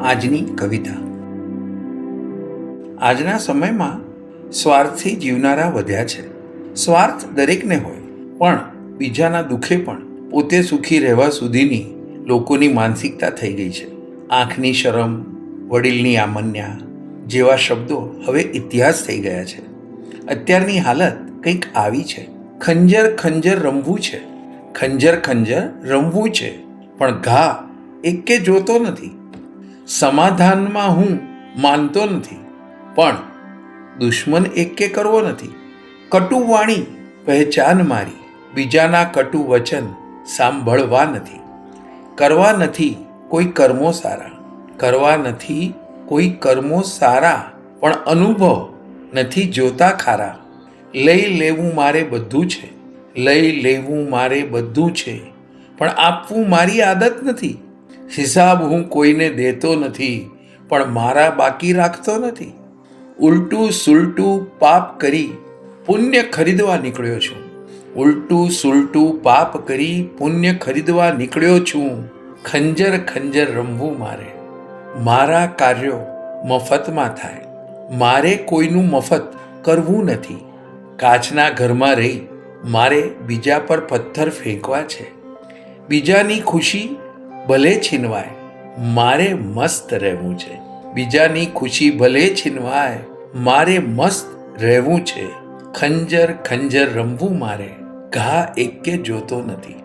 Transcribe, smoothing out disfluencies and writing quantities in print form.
આજની કવિતા. આજના સમયમાં સ્વાર્થથી જીવનારા વધ્યા છે. સ્વાર્થ દરેકને હોય, પણ બીજાના દુઃખે પણ પોતે સુખી રહેવા સુધીની લોકોની માનસિકતા થઈ ગઈ છે. આંખની શરમ, વડીલની આમન્યા જેવા શબ્દો હવે ઇતિહાસ થઈ ગયા છે. અત્યારની હાલત કંઈક આવી છે. ખંજર ખંજર રમવું છે, ખંજર ખંજર રમવું છે, પણ ઘા એકે જોતો નથી. સમાધાનમાં હું માનતો નથી, પણ દુશ્મન એકે કરવો નથી. કટુ વાણી પહેચાન મારી, બીજાના કટુ વચન સાંભળવા નથી. કરવા નથી કોઈ કર્મો સારા, કરવા નથી કોઈ કર્મો સારા, પણ અનુભવ નથી જોતા ખારા. લઈ લેવું મારે બધું છે, લઈ લેવું મારે બધું છે, પણ આપવું મારી આદત નથી. હિસાબ હું કોઈને દેતો નથી, પણ મારા બાકી રાખતો નથી. ઉલટું સુલટું પાપ કરી પુણ્ય ખરીદવા નીકળ્યો છું. ઉલટું સુલટું પાપ કરી પુણ્ય ખરીદવા નીકળ્યો છું. ખંજર ખંજર રમવું મારે, મારા કાર્યો મફતમાં થાય. મારે કોઈનું મફત કરવું નથી. કાચના ઘરમાં રહી મારે બીજા પર પથ્થર ફેંકવા છે. બીજાની ખુશી ભલે છીનવાય, મારે મસ્ત રહેવું છે. બીજાની ખુશી ભલે છીનવાય, મારે મસ્ત રહેવું છે. ખંજર ખંજર રમવું મારે, ઘા એકે જોતો નથી.